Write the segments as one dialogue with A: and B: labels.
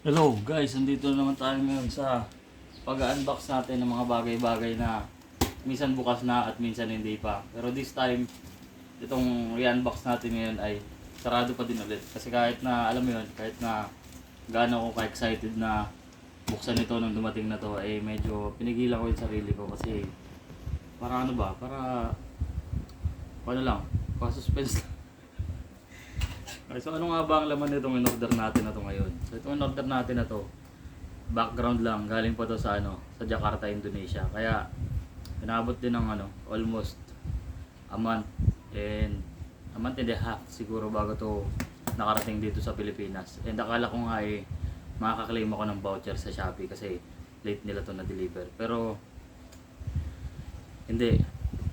A: Hello guys, nandito na naman tayo ngayon sa pag-unbox natin ng mga bagay-bagay na minsan bukas na at minsan hindi pa. Pero this time, itong re-unbox natin ngayon ay sarado pa din ulit. Kasi kahit na, alam mo yun, kahit na gaano ako ka-excited na buksan ito nung dumating na to, ay medyo pinigilan ko yung sarili ko kasi para ano ba, para ano lang, pa-suspense lang. Okay, so ano nga ba ang laman nitong in-order natin na to ngayon? So itong in-order natin na to, background lang, galing pa to sa sa Jakarta, Indonesia. Kaya inabot din ng almost a month and a month and a half siguro bago to nakarating dito sa Pilipinas. And akala ko nga makaka-claim ako ng voucher sa Shopee kasi late nila to na-deliver. Pero hindi,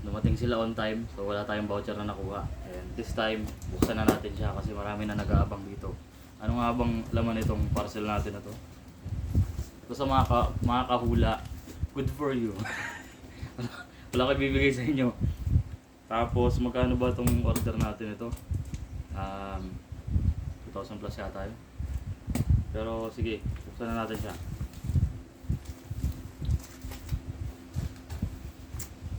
A: dumating sila on time, so wala tayong voucher na nakuha. And this time, buksan na natin siya kasi marami na nag-aabang dito. Ano nga bang laman itong parcel natin na to? So sa mga kahula, good for you. Wala ko ibibigay sa inyo. Tapos magkano ba itong order natin ito? 2,000 plus yata yun. Pero sige, buksan na natin siya.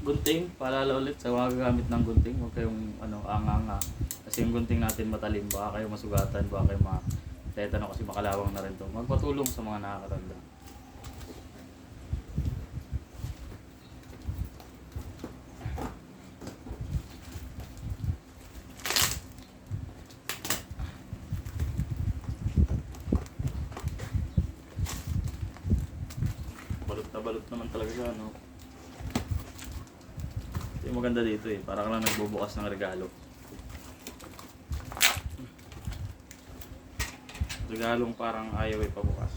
A: Gunting, paalala ulit sa mga gagamit ng gunting, huwag kayong anga-anga. Kasi yung gunting natin matalim, baka kayo masugatan, baka kayo matetano kasi makalawang na rin to. Magpatulong sa mga nakakatanda. Balot na balot naman talaga siya, no? Yung maganda dito para ka lang nagbubukas ng regalo. Regalong parang ayaw pabukas.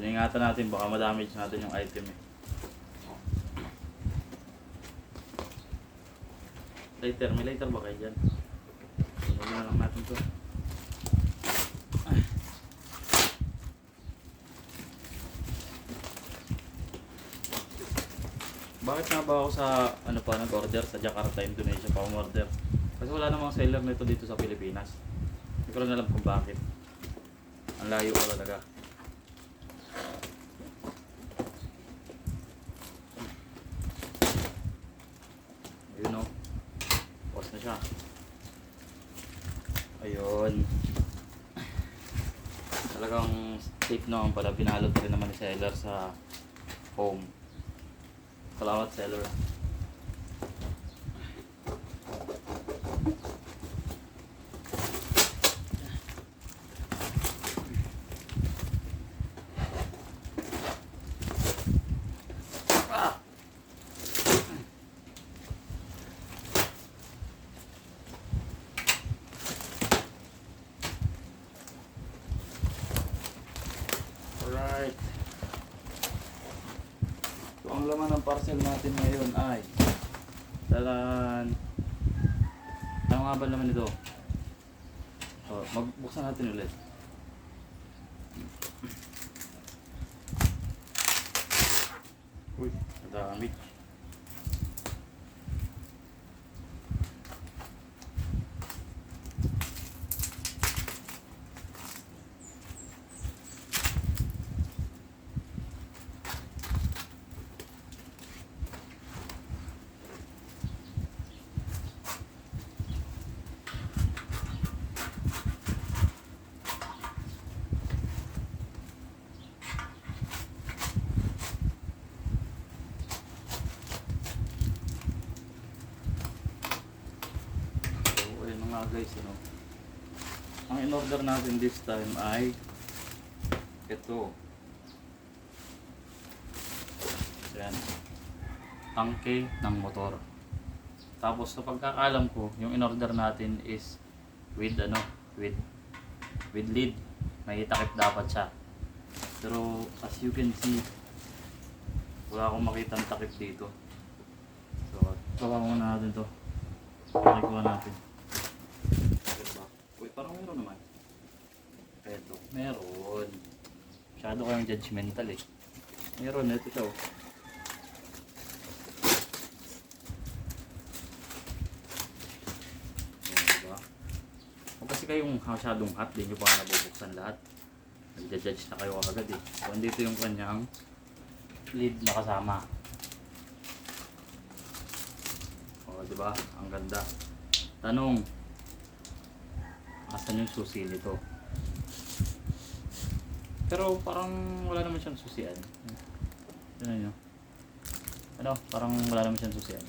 A: Iningatan natin, baka ma-damage natin yung item Lighter, may lighter ba kayo dyan? Huwag na lang natin to. Bakit nga ba ako sa nag-order sa Jakarta, Indonesia pa umorder? Kasi wala namang seller nito dito sa Pilipinas. Hindi ko rin alam kung bakit. Ang layo ko talaga. Ayun o. Pause na siya. Ayun. Talagang safe naman pala. Binalot rin naman ni seller sa home. Salamat seller. Alright. So ang laman ng parcel natin ngayon ay ano nga ba naman ito? So, magbuksan natin ulit. Uy, madami. Guys, ang in-order natin this time ay ito. Yan. Tangke ng motor. Tapos sa pagkakalam ko, yung in-order natin is with with lid. May takip dapat siya. Pero as you can see, wala akong makitang takip dito. So, gawa muna natin to. Pakikuha natin. Parang meron naman. Eto, meron. Masyado kayong judgmental Meron, ito siya kayong masyadong hot, din nyo pa nabubuksan lahat. Nagja-judge na kayo agad eh. So, andito yung kanyang lid na kasama. O, di ba? Ang ganda. Tanong, asan yung susi nito? Pero parang wala naman siyang susian. Tignan nyo. Ano? Parang wala naman siyang susian.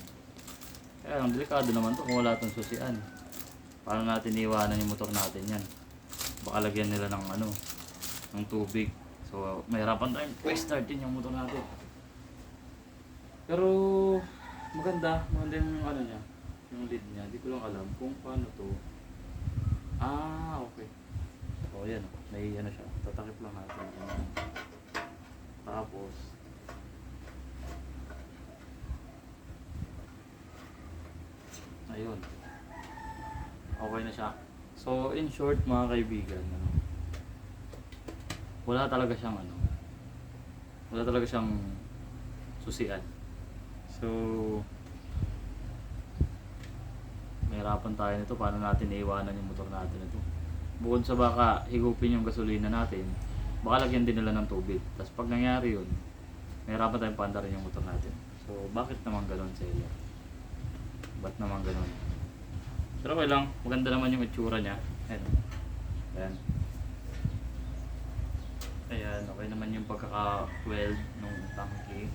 A: Kaya ang delikado naman to kung wala itong susian. Paano natin iwanan yung motor natin yan? Baka lagyan nila ng ano, ng tubig. So, mahirapan tayong start din yung motor natin. Pero maganda yung ano niya, yung lid niya. Di ko lang alam kung paano to. Ah, okay. So, yan. May ano siya. Tatakip lang natin. Tapos, ayun. Okay na siya. So, in short mga kaibigan, ano, wala talaga siyang ano, wala talaga siyang susian. So, mahirapan tayo nito. Paano natin iiwanan yung motor natin ito? Bukod sa baka higupin yung gasolina natin, baka lagyan din nila ng tubig. Tapos pag nangyari yun, mahirapan tayong paandarin yung motor natin. So, bakit naman ganun, seller? Ba't naman ganun? Pero okay lang, maganda naman yung itsura niya. Ayan. Ayan. Ayan, okay naman yung pagkaka-weld nung tangke.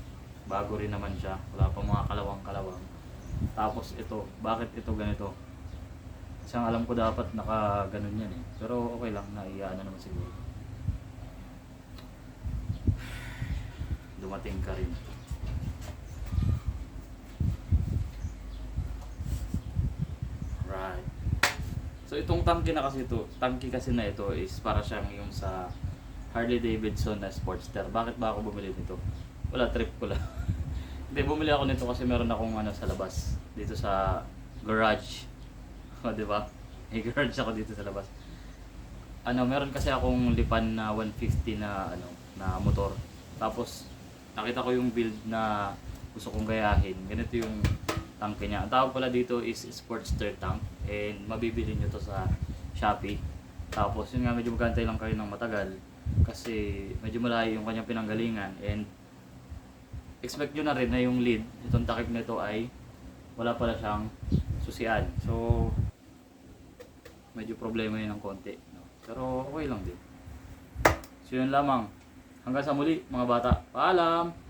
A: Bago rin naman siya, wala pa mga kalawang-kalawang. Tapos ito, bakit ito ganito? Kasi ang alam ko dapat naka-ganon yan eh. Pero okay lang, naiyaano naman siguro. Dumating ka rin. Right. So itong tangke na kasi ito, tangke kasi na ito is para siyang yung sa Harley Davidson na Sportster. Bakit ba ako bumili nito? Wala, trip ko lang. Hindi, bumili ako nito kasi meron akong ano sa labas. Dito sa garage. O, di ba? May garage ako dito sa labas. Ano, meron kasi akong lipan na 150 na ano, na motor. Tapos nakita ko yung build na gusto kong gayahin. Ganito yung tanke niya. Ang tawag pala dito is Sportster tank, and mabibili nyo to sa Shopee. Tapos yun nga, medyo magantay lang kayo ng matagal kasi medyo malayo yung kanyang pinanggalingan, and expect nyo na rin na yung lid, itong takip nito ay wala pala siyang susian. So medyo problema yun ng konti, no? Pero okay lang din. So yun lamang. Hanggang sa muli mga bata. Paalam!